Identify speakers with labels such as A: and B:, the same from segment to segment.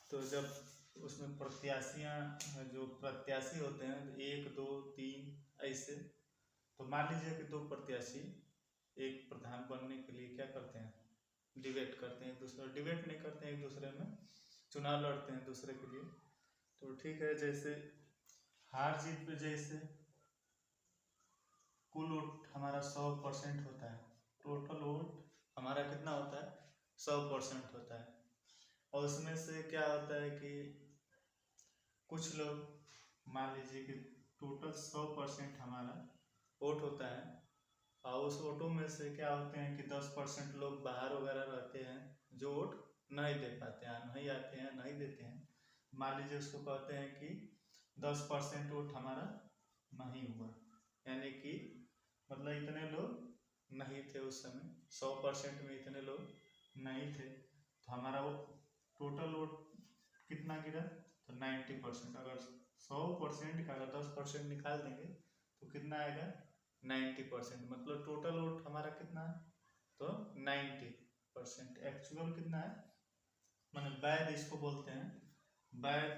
A: तो जब उसमें जो प्रत्याशी होते हैं 1 2 3 ऐसे, तो मान लीजिए कि 2 प्रत्याशी एक प्रधान बनने के लिए क्या करते हैं, डिबेट करते हैं एक दूसरे, डिबेट नहीं करते हैं, एक दूसरे में चुनाव लड़ते हैं दूसरे के लिए। तो ठीक है, जैसे हार जीत पे जैसे कुल वोट हमारा 100% होता है, टोटल वोट हमारा कितना होता है 100% होता है। और उसमें से क्या होता है कि कुछ लोग मान लीजिए कि टोटल 100% हमारा वोट होता है, और उस वोटों में से क्या होते हैं कि 10% लोग बाहर वगैरह रहते हैं जो वोट नहीं दे पाते हैं, नहीं आते हैं, नहीं देते हैं। मान लीजिए उसको कहते हैं कि 10% वोट हमारा नहीं हुआ, यानी कि मतलब इतने लोग नहीं थे उस समय, 100% में इतने लोग नहीं थे, तो हमारा वो टोटल वोट कितना गिरा, तो 90%। अगर 100% का अगर 10% निकाल देंगे तो कितना आएगा 90%, मतलब टोटल वोट हमारा कितना है, तो 90%। एक्चुअल कितना है, माने वैध इसको बोलते हैं, वैध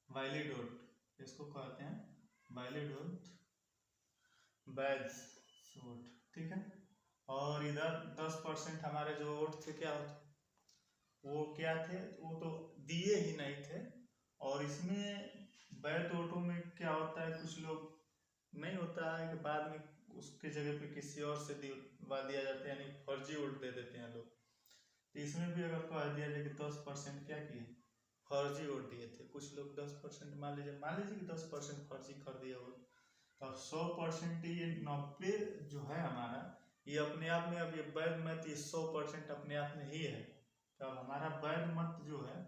A: वैलिड वोट, इसको कहते हैं वैलिड वोट, वैध वोट, ठीक है। और इधर 10% हमारे जो वोट थे क्या होते, वो क्या थे, वो तो दिए ही नहीं थे। और इसमें वैध वोटों में क्या होता है, कुछ लोग नहीं होता है कि बाद में उसके जगह पे किसी और से दिलवा दिया जाता है, यानी फर्जी वोट दे देते हैं लोग। तो इसमें भी अगर कह दिया जाए कि 10% क्या किए, फर्जी वोट दिए थे कुछ लोग, 10%, मान लीजिए कि 10% फर्जी कर दिया वोट, तो 100% ये 90 जो है हमारा, ये अपने आप में, अब ये वैध मत ये 100% अपने आप में ही है। तो हमारा वैध मत जो है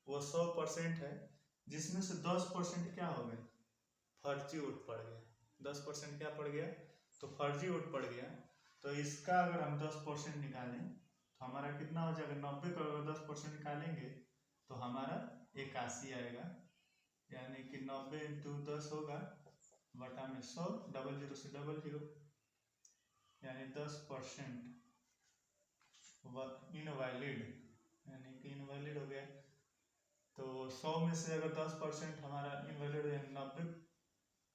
A: वो 100% है, जिसमें से 10% क्या हो गया, फर्जी वोट पड़ गया। 10% क्या पड़ गया, तो फर्जी वोट पड़ गया। तो इसका अगर हम 10% निकालें तो हमारा कितना हो जाएगा, 90 का अगर 10% निकालेंगे तो हमारा 81 आएगा, यानी कि 90 इंटू 10 होगा बटा में 100, 00 से 00, यानी 10% इनवैलिड, यानी कि इनवैलिड हो गया। तो 100 में से अगर 10% हमारा इनवैलिड हो, यानी 90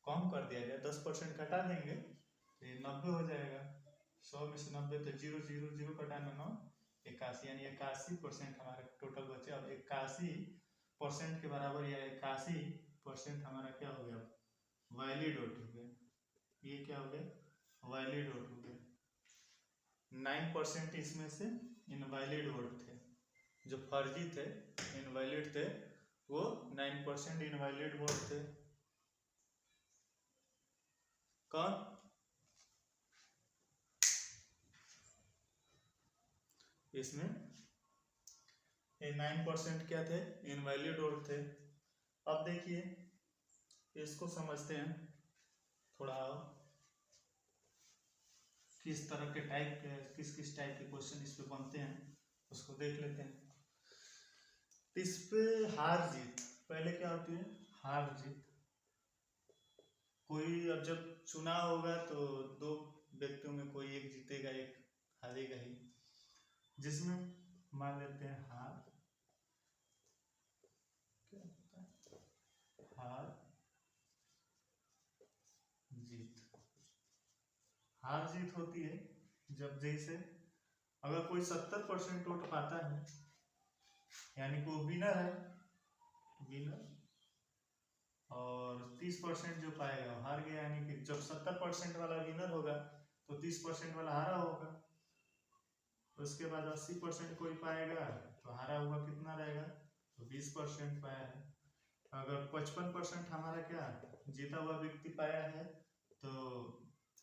A: कम कर दिया जाए, 10% घटा देंगे तो ये 90 हो जाएगा। 100 में से 90 तो 0 0 0 घटाना 9, 81, यानी 81% हमारा टोटल बचे। अब 81% के बराबर या 81% हमारा क्या हो गया, वैलिड वोट हो गया। ये क्या हो गया, वैलिड वोट हो गया। 9% इसमें से इनवैलिड वोट थे, जो फर्जी थे, इनवैलिड थे, वो 9% इनवैलिड वोट थे। कौन, इसमें ये 9% क्या थे, इनवैलिड वोट थे। अब देखिए इसको समझते हैं थोड़ा, किस तरह के टाइप के, किस किस टाइप के क्वेश्चन इस पे बनते हैं उसको देख लेते हैं। इस पे हार जीत, पहले क्या होती है, हार जीत। कोई अब जब चुनाव होगा तो 2 व्यक्तियों में कोई एक जीतेगा, एक हारेगा ही, जिसमें मान लेते हैं हार, क्या होता है, हार जीत। हार जीत होती है जब जैसे अगर कोई 70% वोट पाता है, यानी कि वो विनर है, विनर, और 30% जो पाएगा वो हार गया, यानी कि जब 70% वाला विनर होगा तो 30% वाला हारा होगा। उसके बाद 80% कोई पाएगा तो हारा हुआ कितना रहेगा, तो 20% पाया है। अगर 55% हमारा क्या जीता हुआ व्यक्ति पाया है, तो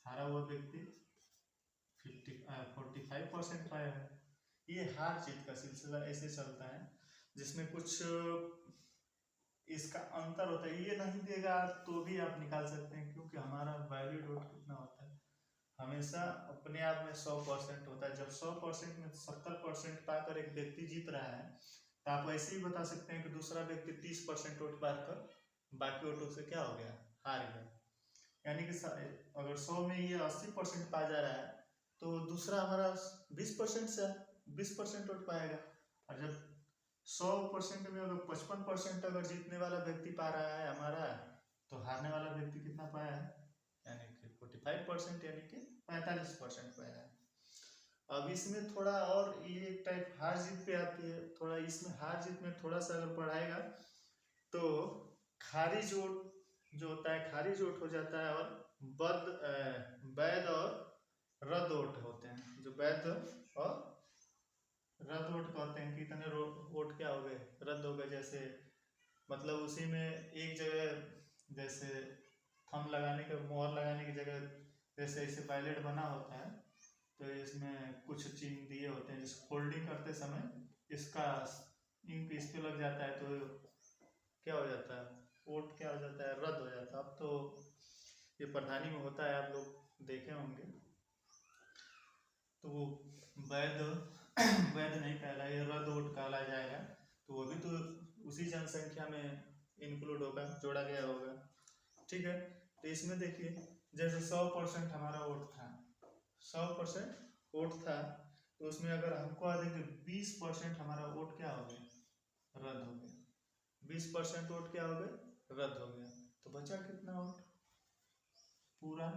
A: हारा हुआ व्यक्ति 45% पाया है। ये हार जीत का सिलसिला ऐसे चलता है, जिसमें कुछ इसका अंतर होता है। ये नहीं देगा तो भी आप निकाल सकते हैं, क्योंकि हमारा वैलिड वोट कितना होता है, हमेशा अपने आप में 100% होता है। जब 100% में 70% पाकर एक व्यक्ति जीत रहा है, तो आप ऐसे ही बता सकते हैं कि दूसरा व्यक्ति 30% वोट पाकर बाकी वोटों से क्या हो गया, हार गया। यानी कि अगर 100 में ये 80% पा जा रहा है, तो दूसरा हमारा 20% से 20% वोट पाएगा। और जब 100% में अगर 55% अगर जीतने वाला व्यक्ति पा रहा है हमारा, तो हारने वाला व्यक्ति कितना पाया है, यानी कि 45%, यानी कि 45% पाया है। अब इसमें थोड़ा और ये एक टाइप हार जीत पे आती है, थोड़ा इसमें हार जीत में थोड़ा सा अगर पढ़ाएगा तो खारिज वोट जो होता है, खारिज वोट हो जाता है, और वैध और रद्द वोट होते हैं। जो वैध और रद्द वोट कहते हैं, कितने वोट क्या हो गए, रद्द हो गए। जैसे मतलब उसी में एक जगह जैसे थंब लगाने के, मोहर लगाने की जगह जैसे ऐसे बैलेट बना होता है, तो इसमें कुछ चिन्ह दिए होते हैं, जिसको फोल्डिंग करते समय इसका इंक इस पे लग जाता है, तो क्या हो जाता है, वोट क्या हो जाता है, रद्द हो जाता है। अब तो ये प्रधानी में होता है, आप लोग देखे होंगे। तो वो वैध वैध नहीं कहला, ये रद्द वोट कहला जाएगा। तो वो भी तो उसी जनसंख्या में इंक्लूड होगा, जोड़ा गया होगा, ठीक है। तो इसमें देखिए जैसे 100% हमारा वोट था, 100% वोट था, तो उसमें अगर हमको आ देंगे 20% हमारा वोट क्या हो गया, रद्द हो गया। 20% वोट क्या हो गए, रद्द हो गया। तो बचा कितना वोट पूरा,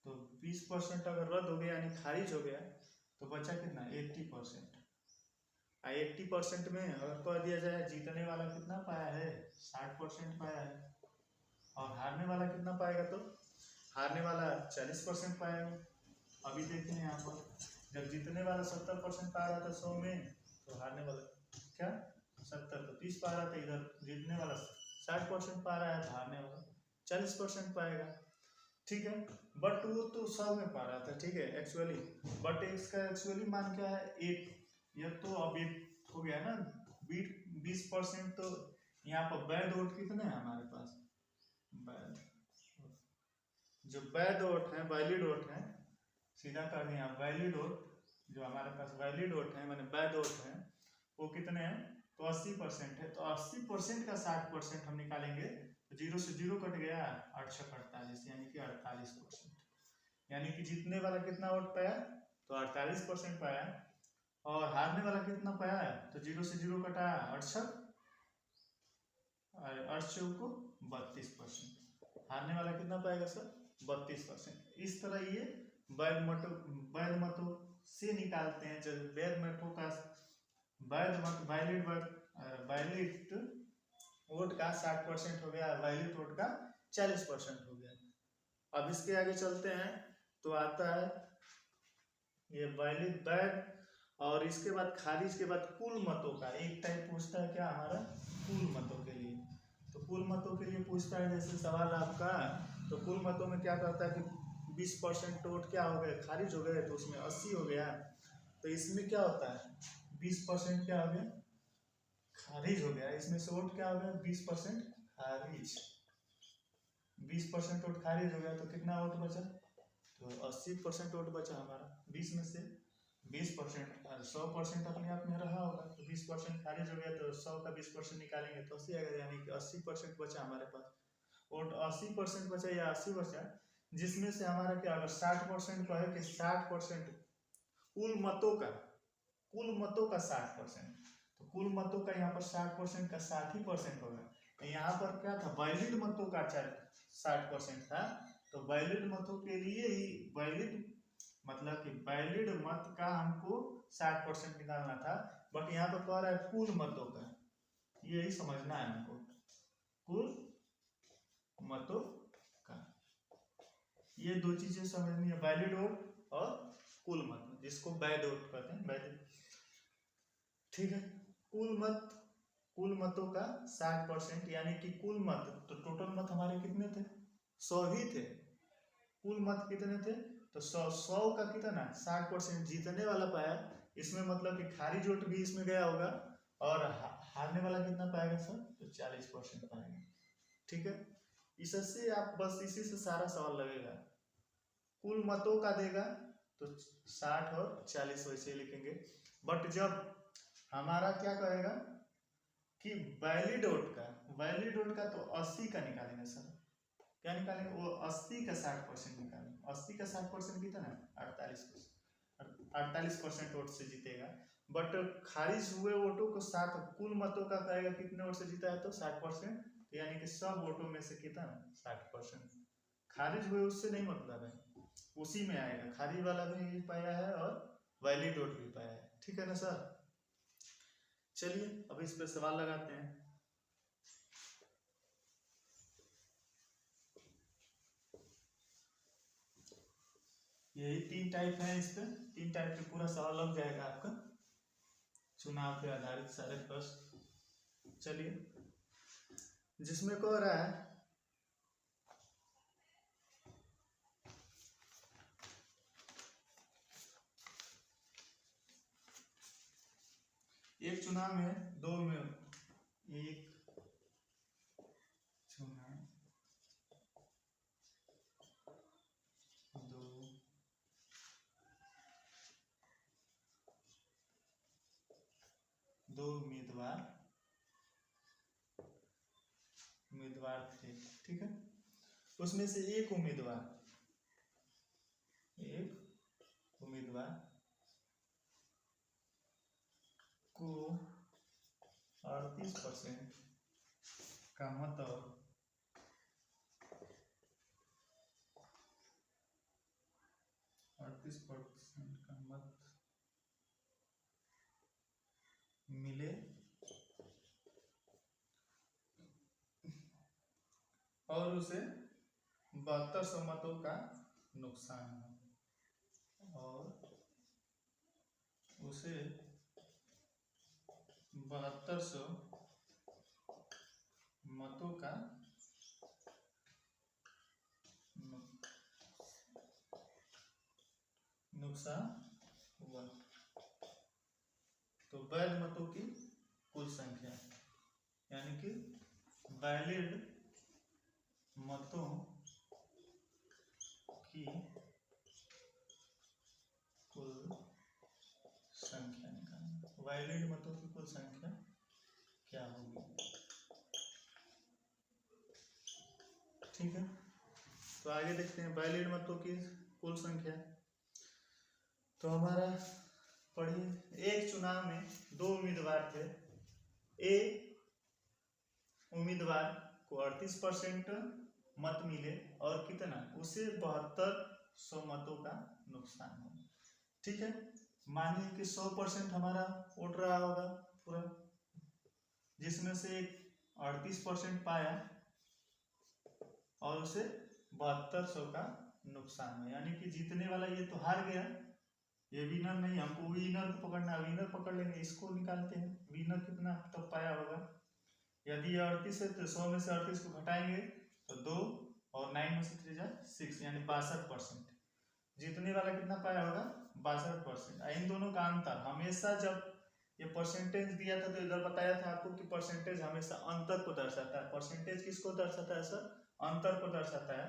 A: तो 20% अगर रद्द हो गया यानी खारिज हो गया, तो बचा कितना 80%। 80% में अगर कह दिया जाए जीतने वाला कितना पाया है, 60% पाया है, और हारने वाला कितना पाएगा, तो हारने वाला 40% पाएगा। अभी देखते हैं यहाँ पर, जब जीतने वाला 70% पा रहा था 100 में, तो हारने वाला क्या 70 तो 30 पा रहा था, इधर जीतने वाला 60% पा रहा है, तो हारने वाला 40% पाएगा, ठीक है। बट वो तो 100 में पा रहा था, ठीक है एक्चुअली, बट इसका एक्चुअली मान क्या है 8, ये तो अब 8 हो गया ना, 20%। तो यहाँ पर वैध वोट कितने हैं हमारे पास, वैध जो वैध वोट है, वैलिड वोट है, सीधा कर दिया वैलिड वोट, जो हमारे पास वैलिड वोट है माने वैध वोट है, वो कितने हैं, तो 80% है। तो 80% का 60% हम निकालेंगे, तो 0 से 0 कट गया, 8 48, यानी कि 48%। यानी कि जीतने वाला कितना वोट पाया, तो 48% पाया, और हारने वाला कितना पाया है, तो 0 से 0 कटा 68 को 32%। हारने वाला कितना पाएगा सर, 32%। इस तरह ये वैध मतों से निकालते हैं। जब वैध मतों का वैध मत वैलिड वोट का 60% हो गया, वैलिड वोट का 40% हो गया। अब इसके आगे चलते हैं, तो आता है ये वैलिड वैध, और इसके बाद खारिज के बाद कुल मतों का एक टाइप पूछता है, क्या हमारा कुल मतों के लिए। तो कुल मतों के लिए पूछता है, जैसे सवाल आपका, तो कुल मतों में क्या करता है कि 20% वोट क्या हो गए, खारिज हो गए, तो उसमें 80 हो गया। तो इसमें क्या होता है 20% क्या हो गया, खारिज हो गया। इसमें से वोट क्या हो गया 20% खारिज, 20% वोट खारिज हो गया, तो कितना वोट बचा, तो 80% वोट बचा हमारा। 20 में से 20%, 100% अपने आप में रहा होगा, तो 20% खारिज हो गया, तो 100 का 20% निकालेंगे तो 80 आएगा, यानी कि 80% बचा हमारे पास वोट। 80% बचा या 80 बचा, जिसमें से हमारा क्या होगा 60% कहे कि 60% कुल मतों का 60%, तो कुल मतों का यहाँ पर 60% का 60% होगा। तो यहाँ पर क्या था, वैलिड मतों का 60% था, तो वैलिड मतों के लिए ही वैलिड मतलब कि वैलिड मत का हमको 60% निकालना था, बट यहाँ पर कह रहा है कुल मतों का, यही समझना है हमको, कुल मतों का। ये दो चीजें समझनी है, वैलिड वोट और कुल मत, जिसको वैध वोट कहते हैं, वैध, ठीक है। कुल मतों का 60%, यानी कि कुल मत, तो टोटल मत हमारे कितने थे, 100 ही थे। कुल मत कितने थे, तो 100 का कितना 60% जीतने वाला पाया। इसमें मतलब कि खारिज वोट भी इसमें गया होगा, और हारने वाला कितना पाएगा सर, तो 40% पाएगा, ठीक है। इससे आप बस इसी से सारा सवाल लगेगा, कुल मतों का देगा तो 60 और 40 वैसे लिखेंगे। बट जब हमारा क्या कहेगा कि वैलिड वोट का तो 80 का निकालेंगे सर, क्या निकालेंगे, वो 80 का 60% निकालेंगे। 80 का 60% कितना है 48%, 48% वोट से जीतेगा, बट खारिज हुए वोटों को 7 कुल मतों का कहेगा कितने वोट से जीता है, तो 60%, यानी कि सब वोटों में से कितना 60%। खारिज हुए उससे नहीं मतलब है, उसी में आएगा, खारिज वाला भी पाया है और वैलिड वोट भी पाया है। ठीक है ना सर। चलिए अब इस पे सवाल लगाते हैं। यही 3 टाइप है, इस पे 3 टाइप पे पूरा सवाल लग जाएगा आपका, चुनाव पे आधारित सारे प्रश्न। चलिए जिसमें कह रहा है एक चुनाव में दो में एक चुनाव दो उम्मीदवार थे, ठीक है। उसमें से एक उम्मीदवार को 38% का मत और 38% का मत मिले और उसे 7200 मतों का नुकसान हो, और उसे 7200 मतों का नुकसान हुआ, तो वैध मतों की कुल संख्या, यानी कि वैलिड मतों की कुल संख्या निकालना। वैलिड मतों की कुल संख्या क्या होगी, ठीक है। तो आगे देखते हैं वैलिड मतों की कुल संख्या। तो हमारा पढ़िए, एक चुनाव में दो उम्मीदवार थे। ए उम्मीदवार को 38% मत मिले और कितना, उसे 7200 मतों का नुकसान हो, ठीक है। मानिए कि 100% हमारा वोट रहा होगा पूरा, जिसमें से 38% पाया और उसे 7200 का नुकसान है, यानी कि जीतने वाला ये तो हार गया, ये विनर नहीं, हमको विनर को पकड़ना, विनर पकड़ लेंगे, इसको निकालते हैं। विनर कितना तब पाया होगा, यदि 38 है तो 100 में से 38 को घटाएंगे तो 2 और 9 में से 3 6, यानी 62%। जीतने वाला कितना पाया होगा, 62%। इन दोनों का अंतर, हमेशा जब ये परसेंटेज दिया था तो इधर बताया था आपको कि परसेंटेज हमेशा अंतर को दर्शाता है। परसेंटेज किसको दर्शाता है सर, अंतर को दर्शाता है।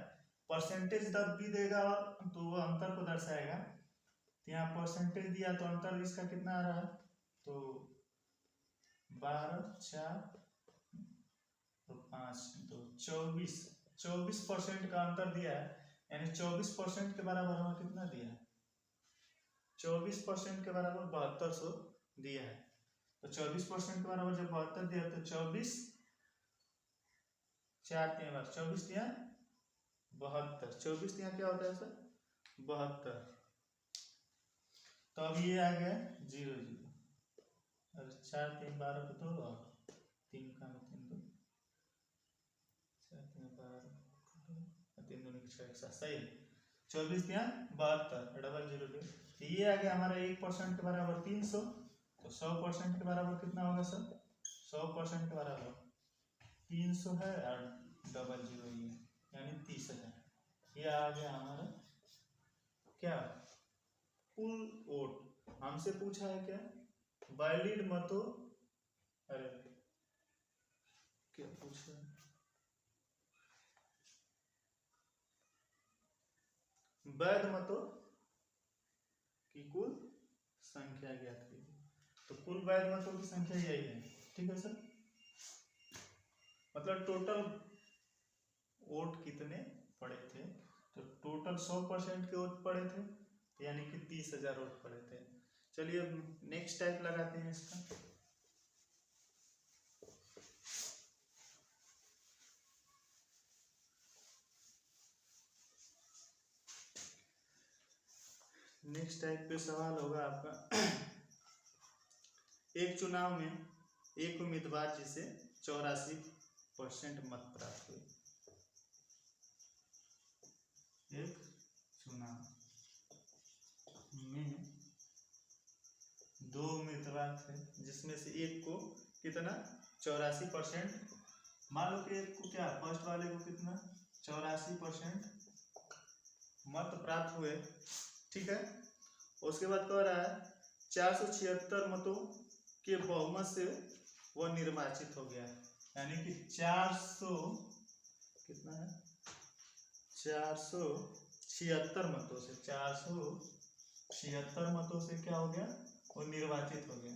A: परसेंटेज जब भी देगा तो वो अंतर को दर्शाएगा। यहाँ परसेंटेज दिया तो अंतर इसका कितना आ रहा है, तो 12 4 5 2 24% का अंतर दिया है, यानी 24% के बराबर हमें कितना दिया है, 24% के बराबर 7200 दिया है। तो 24% के बराबर जब 72 दिया तो 24 4 3 बार 24 दिया 72, 24 दिया क्या होता है सर 72। तो अब ये आ गया 0 0 और 4 3 12 को 2 और 3 का 3 2 4 3 12 3 2 6 सही। 24 दिया 72 डबल 0 2, ये आ गया हमारा 1% के बराबर 300। तो 100% के बराबर कितना होगा सर, 100% के बराबर 300 है और डबल 0 ये, यानी 30,000। ये आ गया हमारा क्या, कुल वोट। हमसे पूछा है क्या, वैलिड मतों, अरे क्या पूछा, वैध मतों की कुल संख्या ज्ञात कीजिए। तो कुल वैध मतों की संख्या यही है, ठीक है सर। मतलब टोटल वोट कितने पड़े थे, तो टोटल 100% के वोट पड़े थे यानी कि 30,000 वोट पड़े थे। चलिए अब नेक्स्ट टाइप लगाते हैं इसका। नेक्स्ट टाइप पे सवाल होगा आपका एक चुनाव में एक उम्मीदवार जिसे 84% मत प्राप्त हुए। एक चुनाव में दो उम्मीदवार थे जिसमें से एक को कितना 84%, मान लो कि एक को क्या फर्स्ट वाले को कितना 84% मत प्राप्त हुए, ठीक है। उसके बाद कह रहा है 476 मतों के बहुमत से वह निर्वाचित हो गया, यानी कि 400 कितना है 476 मतों से 476 मतों से क्या हो गया वो निर्वाचित हो गया,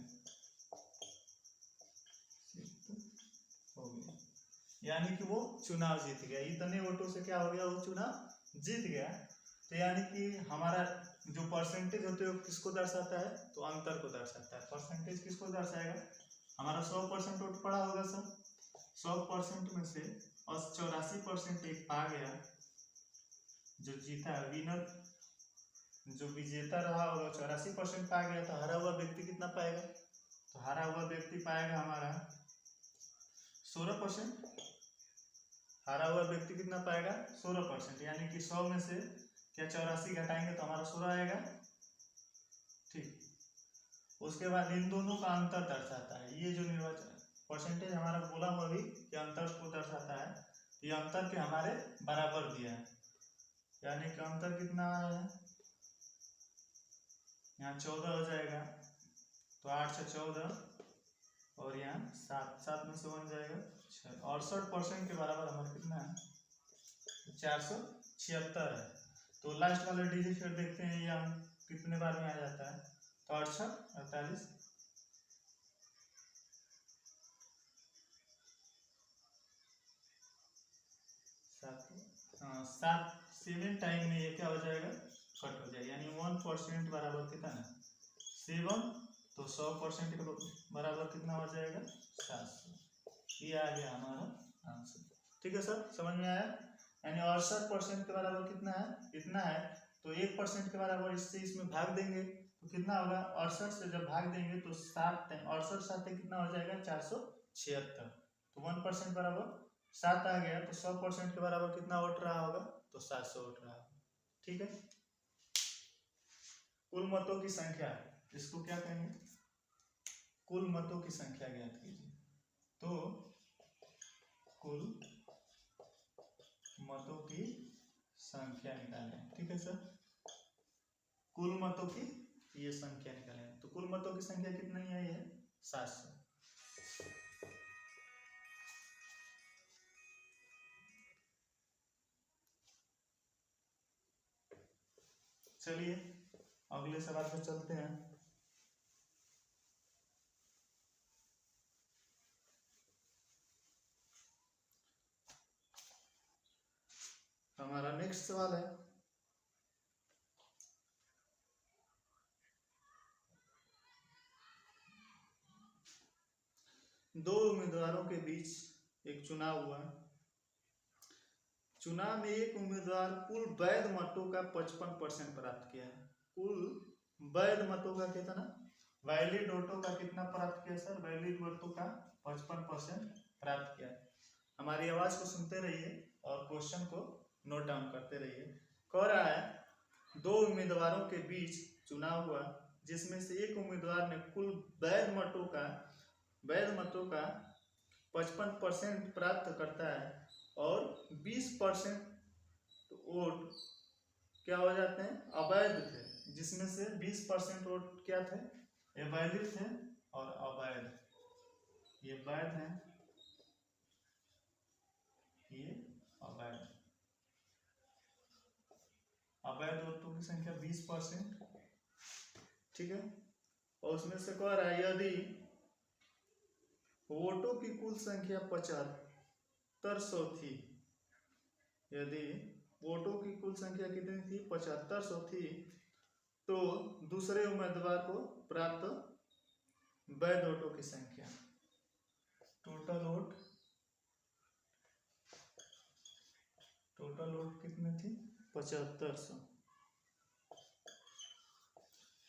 A: यानी कि वो चुनाव जीत गया। इतने वोटों से क्या हो गया वो चुनाव जीत गया। तो यानी कि हमारा जो परसेंटेज होते हैं वो किसको दर्शाता है, तो अंतर को दर्शाता है। परसेंटेज किसको दर्शाएगा, हमारा 100% वोट पड़ा होगा सर, 100% में से 84% एक पा गया, जो जीता विनर जो विजेता रहा होगा 84% पा गया, तो हारा हुआ व्यक्ति कितना पाएगा, तो हारा हुआ व्यक्ति पाएगा हमारा 16%। हारा हुआ व्यक्ति कितना पाएगा 16%, यानी कि 100 में से क्या 84 घटाएंगे तो हमारा 16 आएगा, ठीक। उसके बाद इन दोनों का अंतर दर्शाता है, ये जो निर्वाचन परसेंटेज हमारा बोला हुआ भी कि अंतर को दर्शाता है, ये अंतर के हमारे बराबर दिया है, यानी कि अंतर कितना है यहाँ 14 हो जाएगा, तो 8 से 14 और यहाँ 7 में से 1 जाएगा 68% के बराबर हमारा कितना है 476 है। तो लास्ट वाला डिजिट फिर देखते हैं ये हम कितने बार में आ जाता है, तो 68 48 7 7 टाइम में ये क्या हो जाएगा कट हो जाएगा, यानी 1% बराबर कितना है 7, तो 100% के बराबर कितना हो जाएगा 700। ये आ गया हमारा आंसर, ठीक है सर, समझ में आया। यानी 68% के बराबर कितना है इतना है, तो 1% के बराबर इससे इसमें भाग देंगे तो कितना होगा 68 से जब भाग देंगे तो 7 68 7 कितना हो जाएगा 476, तो 1% बराबर 7 आ गया, तो 100% के बराबर कितना वोट रहा होगा तो 700 वोट रहा होगा, ठीक है। कुल मतों की संख्या, इसको क्या कहेंगे कुल मतों की संख्या ज्ञात कीजिए, तो कुल मतों की संख्या निकालें, ठीक है सर, कुल मतों की ये संख्या निकालें, तो कुल मतों की संख्या कितनी है ये 700। चलिए अगले सवाल पे चलते हैं। हमारा नेक्स्ट सवाल है दो उम्मीदवारों के बीच एक चुनाव हुआ, चुनाव में एक उम्मीदवार कुल वैध मतों का 55% प्राप्त किया है, कुल वैध मतों का कितना वैलिड वोटों का कितना प्राप्त किया सर, वैलिड वोटों का 55% प्राप्त किया। हमारी आवाज को सुनते रहिए और क्वेश्चन को नोट डाउन करते रहिए। कह रहा है दो उम्मीदवारों के बीच चुनाव हुआ जिसमें से एक उम्मीदवार ने कुल वैध मतों का 55% प्राप्त करता है और 20% वोट क्या हो जाते हैं अवैध थे, जिसमें से 20% वोट क्या थे ये वैलिड थे और अवैध, ये वैध हैं ये अवैध, अवैध वोटों की संख्या 20%, ठीक है। और उसमें से कह रहा है यदि वोटों की कुल संख्या 7500 थी, यदि वोटों की कुल संख्या कितनी थी 7500 थी, तो दूसरे उम्मीदवार को प्राप्त वैध वोटों की संख्या, टोटल वोट कितने थी? 7500।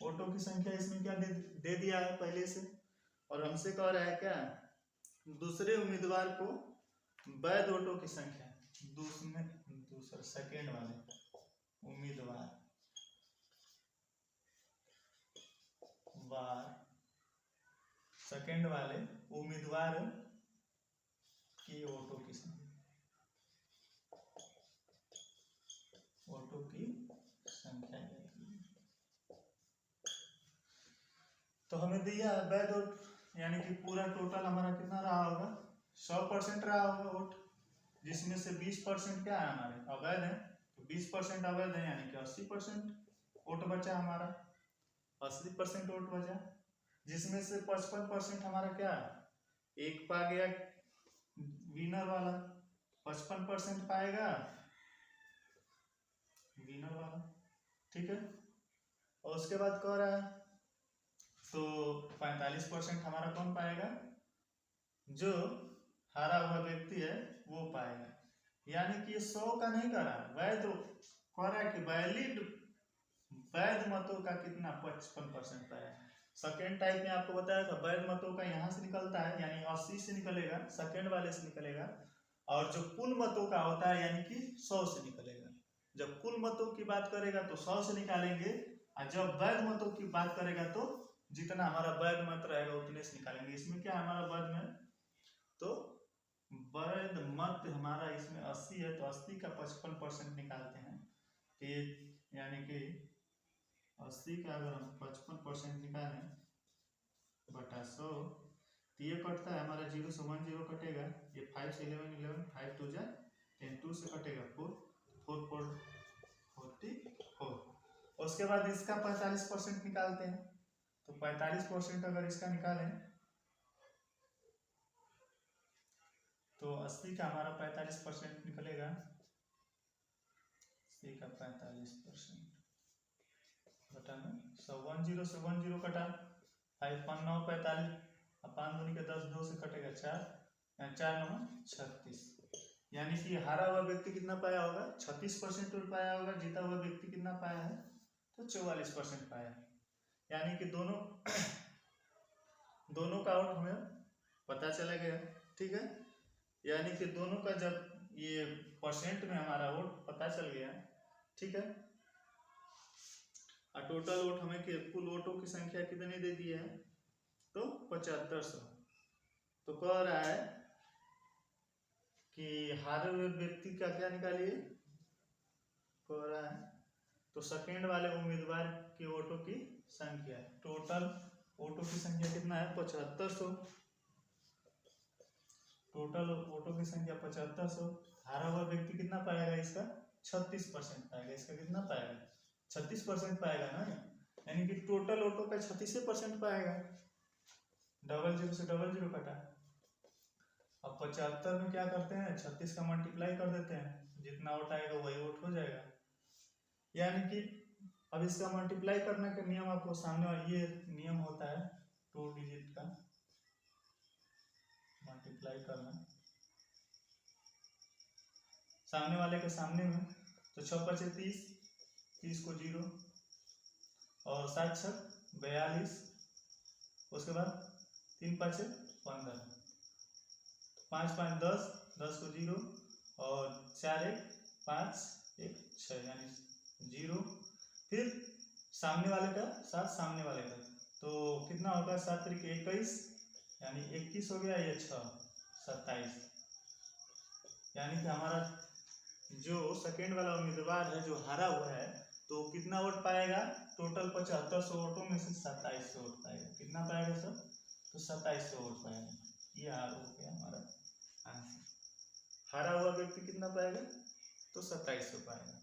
A: वोटों की संख्या इसमें क्या दे दिया है पहले से, और हमसे कह रहा है क्या, दूसरे उम्मीदवार को वैध वोटों की संख्या, दूसरा सेकेंड वाले उम्मीदवार सेकेंड वाले उम्मीदवार की वोटों की संख्या, तो हमें दिया वैध वोट, यानी कि पूरा टोटल हमारा कितना रहा होगा? 100% रहा होगा वोट, जिसमें से 20% क्या है हमारे अवैध है, तो 20% अवैध है, यानी कि 80% वोट बचा हमारा, 80% वोट बचा, जिसमें से 55% हमारा क्या, एक पा गया विनर वाला, 55% पाएगा विनर वाला, ठीक है। और उसके बाद कह रहा है तो 45% हमारा कौन पाएगा? जो हारा हुआ व्यक्ति है वो पाएगा, यानी कि 100 का नहीं करा, वैध कह रहा है कि वैध मतों का कितना 55% पाया। सेकेंड टाइप में आपको बताया था वैध मतों का यहाँ से निकलता है, यानी 80 से निकलेगा, सेकेंड वाले से निकलेगा, और जो कुल मतों का होता है यानी कि 100 से निकलेगा। जब कुल मतों की बात करेगा तो 100 से निकालेंगे, और जब वैध मतों की बात करेगा तो जितना हमारा वैध मत रहेगा उतने से निकालेंगे। इसमें क्या हमारा वैध में, तो वैध मत हमारा इसमें 80 है, तो 80 का 55% निकालते हैं, तो यानी कि 80 का अगर हम 55% निकालें बटा 100, तो ये कटता है हमारा 0 से 1 0 कटेगा, ये 5 से 11 11, 5 2 जा 10, 2 से कटेगा 4 4 4 44। उसके बाद इसका 45% निकालते हैं, तो 45% अगर इसका निकालें तो 80 का हमारा 45% निकलेगा, 80 का 45% बटा में 100, 1 0 से 1 0 कटा, 5 5 9 45, 5 दूनी के 10, 2 से कटेगा 4, 4 9 36, यानी कि हारा हुआ व्यक्ति कितना पाया होगा? 36% पाया होगा, जीता हुआ व्यक्ति कितना पाया है? तो 44% पाया, यानी कि दोनों का आउट हमें पता चला गया, ठीक है। यानी कि दोनों का जब ये परसेंट में हमारा वोट पता चल गया, ठीक है, और टोटल वोट हमें कुल वोटों की संख्या कितनी दे दी है? तो 7500। तो कह रहा है कि हारे हुए व्यक्ति का क्या निकालिए, कह रहा है तो सेकेंड वाले उम्मीदवार के वोटों की संख्या, टोटल वोटों की संख्या कितना है? 7500, टोटल वोटों की संख्या 7500, हारा हुआ व्यक्ति कितना पाएगा? इसका 36% पाएगा, इसका कितना पाएगा? 36% पाएगा ना, यानी कि टोटल वोटों का 36% पाएगा, 00 से 00 कटा। अब 75 में क्या करते हैं, 36 का मल्टीप्लाई कर देते हैं, जितना वोट आएगा वही वोट हो जाएगा, यानी कि अब इसका मल्टीप्लाई करने का नियम आपको सामने, ये नियम होता है 2 डिजिट का मल्टीप्लाई करना, सामने वाले के सामने में, तो 6 5 30, 30 को 0, और 7 6 42, उसके बाद 3 5 15, 5 5 10, 10 को 0, और 4 1 5 1 6, यानी 0, फिर सामने वाले का साथ सामने वाले का, तो कितना होगा? 7 3 21, यानी 21 हो गया, ये 6 27, यानी कि हमारा जो सेकेंड वाला उम्मीदवार है जो हारा हुआ है, तो कितना वोट पाएगा? टोटल 7500 वोटों में से 2700 वोट पाएगा, कितना पाएगा सर? तो 2700 वोट पाएगा, ये हो गया हमारा आंसर। हारा हुआ व्यक्ति कितना पाएगा? तो 2700 पाएगा।